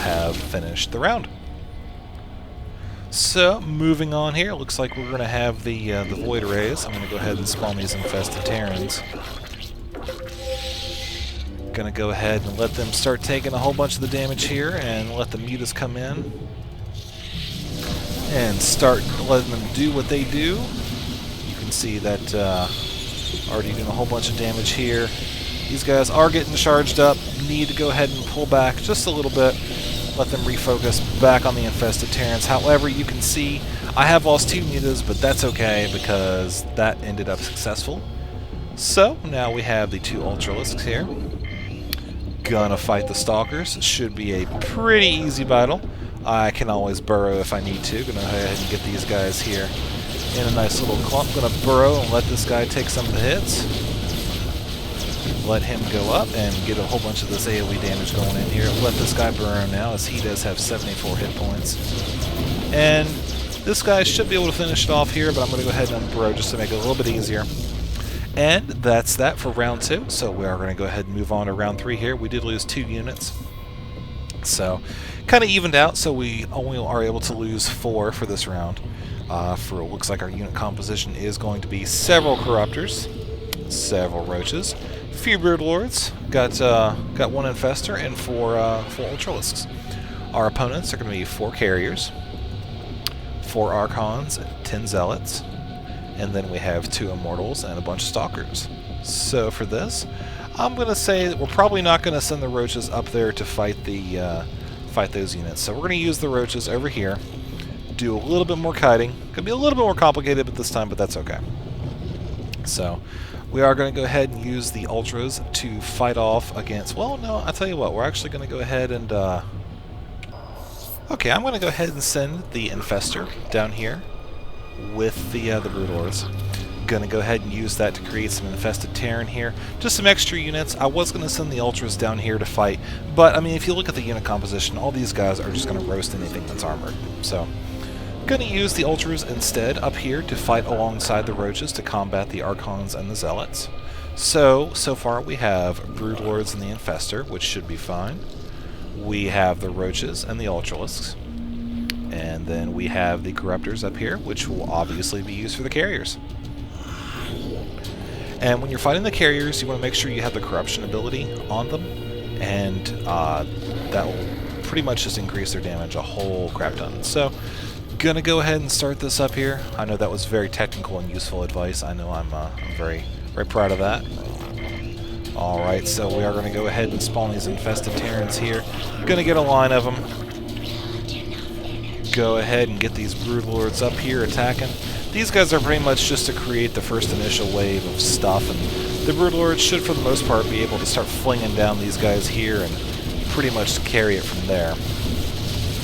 have finished the round. So, moving on here, looks like we're going to have the Void Rays. I'm going to go ahead and spawn these Infested Terrans. Going to go ahead and let them start taking a whole bunch of the damage here, and let the Mutas come in and start letting them do what they do. You can see that already doing a whole bunch of damage here. These guys are getting charged up. Need to go ahead and pull back just a little bit. Let them refocus back on the Infested Terrans. However, you can see I have lost 2 Mutas, but that's okay because that ended up successful. So now we have the 2 Ultralisks here. Gonna fight the Stalkers. It should be a pretty easy battle. I can always burrow if I need to. Gonna go ahead and get these guys here in a nice little clump. Gonna burrow and let this guy take some of the hits. Let him go up and get a whole bunch of this AoE damage going in here. Let this guy burn now, as he does have 74 hit points. And this guy should be able to finish it off here, but I'm going to go ahead and burrow just to make it a little bit easier. And that's that for round 2. So we are going to go ahead and move on to round 3 here. We did lose 2 units. So kind of evened out, so we only are able to lose 4 for this round. For it looks like our unit composition is going to be several Corruptors, several Roaches, few Broodlords, got 1 Infestor, and 4 Ultralisks. Our opponents are going to be 4 Carriers, 4 Archons, 10 Zealots, and then we have 2 Immortals and a bunch of Stalkers. So for this, I'm going to say that we're probably not going to send the Roaches up there to fight those units. So we're going to use the Roaches over here, do a little bit more kiting. Could be a little bit more complicated at this time, but that's okay. So we are going to go ahead and use the Ultras to fight off against... Well, no, I'll tell you what. We're actually going to go ahead and... Okay, I'm going to go ahead and send the Infestor down here with the Broodlords. Going to go ahead and use that to create some Infested Terran here. Just some extra units. I was going to send the Ultras down here to fight, but, I mean, if you look at the unit composition, all these guys are just going to roast anything that's armored. So going to use the Ultras instead up here to fight alongside the Roaches to combat the Archons and the Zealots. So far we have Broodlords and the Infestor, which should be fine. We have the Roaches and the Ultralisks. And then we have the Corruptors up here, which will obviously be used for the Carriers. And when you're fighting the Carriers, you want to make sure you have the Corruption ability on them, and that will pretty much just increase their damage a whole crap ton. So gonna go ahead and start this up here. I know that was very technical and useful advice. I know I'm very proud of that. Alright, so we are going to go ahead and spawn these Infested Terrans here. Gonna get a line of them. Go ahead and get these Broodlords up here attacking. These guys are pretty much just to create the first initial wave of stuff, and the Broodlords should for the most part be able to start flinging down these guys here and pretty much carry it from there.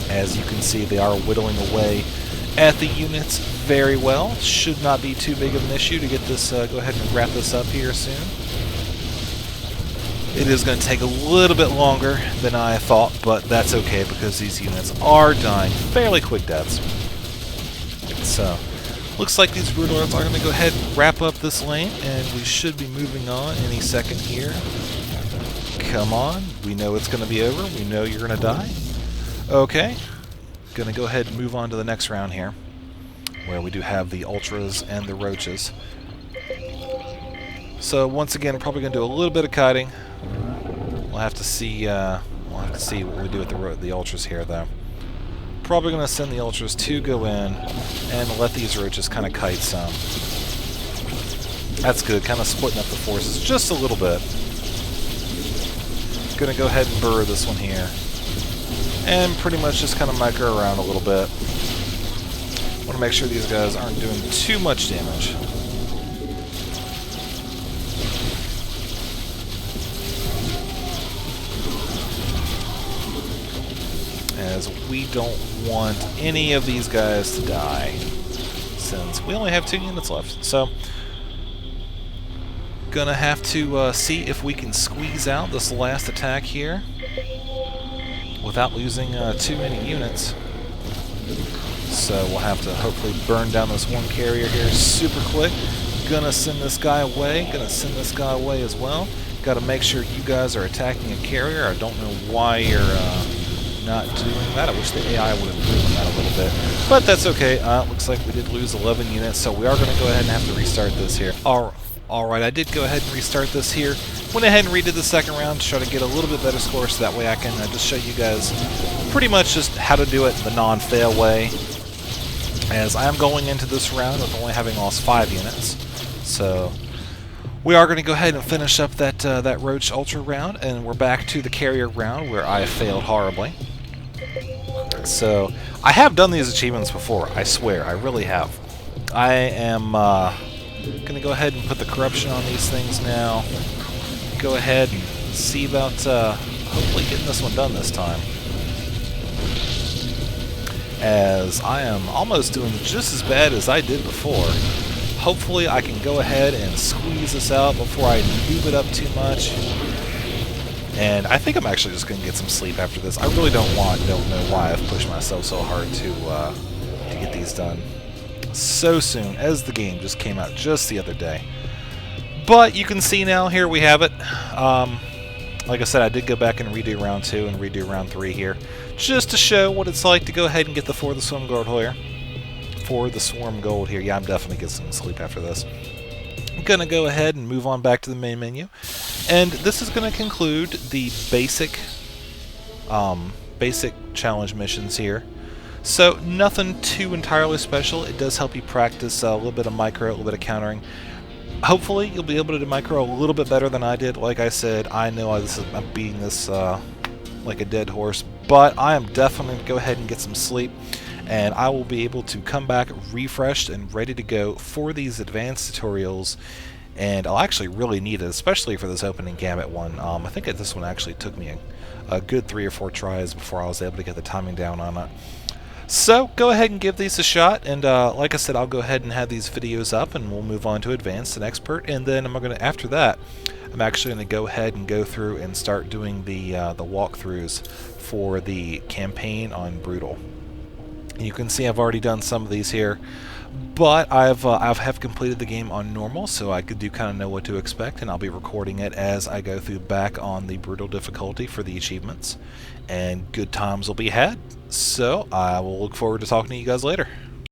As you can see, they are whittling away at the units very well. Should not be too big of an issue to get this, go ahead and wrap this up here soon. It is going to take a little bit longer than I thought, but that's okay because these units are dying fairly quick deaths. So, looks like these Broodlords are going to go ahead and wrap up this lane, and we should be moving on any second here. Come on, we know it's going to be over. We know you're going to die. Okay, gonna go ahead and move on to the next round here, where we do have the Ultras and the Roaches. So once again, we're probably gonna do a little bit of kiting. We'll have to see what we do with the Ultras here, though. Probably gonna send the Ultras to go in and let these Roaches kind of kite some. That's good, kind of splitting up the forces just a little bit. Gonna go ahead and burrow this one here. And pretty much just kind of micro around a little bit. Want to make sure these guys aren't doing too much damage. As we don't want any of these guys to die, since we only have 2 units left. So, gonna have to see if we can squeeze out this last attack here without losing too many units. So we'll have to hopefully burn down this one carrier here super quick. Gonna send this guy away. Gonna send this guy away as well. Gotta make sure you guys are attacking a carrier. I don't know why you're not doing that. I wish the AI would improve on that a little bit. But that's okay. Looks like we did lose 11 units, so we are going to go ahead and have to restart this here. Alright, I did go ahead and restart this here. Went ahead and redid the second round to try to get a little bit better score, so that way I can just show you guys pretty much just how to do it the non-fail way. As I am going into this round with only having lost 5 units. So we are going to go ahead and finish up that Roach Ultra round, and we're back to the Carrier round where I failed horribly. So I have done these achievements before, I swear, I really have. I am going to go ahead and put the corruption on these things now. Go ahead and see about hopefully getting this one done this time. As I am almost doing just as bad as I did before. Hopefully I can go ahead and squeeze this out before I noob it up too much. And I think I'm actually just going to get some sleep after this. I really don't know why I've pushed myself so hard to get these done so soon, as the game just came out just the other day. But you can see now, here we have it. Like I said, I did go back and redo round 2 and redo round 3 here, just to show what it's like to go ahead and get the For the Swarm Gold here. For the Swarm Gold here. Yeah, I'm definitely getting some sleep after this. I'm going to go ahead and move on back to the main menu. And this is going to conclude the basic challenge missions here. So nothing too entirely special. It does help you practice a little bit of micro, a little bit of countering. Hopefully you'll be able to do micro a little bit better than I did. Like I said, I know I'm beating this like a dead horse, but I am definitely going to go ahead and get some sleep, and I will be able to come back refreshed and ready to go for these advanced tutorials. And I'll actually really need it, especially for this opening Gambit one. I think this one actually took me a good 3 or 4 tries before I was able to get the timing down on it. So go ahead and give these a shot, and like I said, I'll go ahead and have these videos up, and we'll move on to Advanced and Expert, and then after that, I'm actually going to go ahead and go through and start doing the walkthroughs for the campaign on Brutal. You can see I've already done some of these here, but I have completed the game on normal, so I do kind of know what to expect, and I'll be recording it as I go through back on the Brutal difficulty for the achievements, and good times will be had. So I will look forward to talking to you guys later.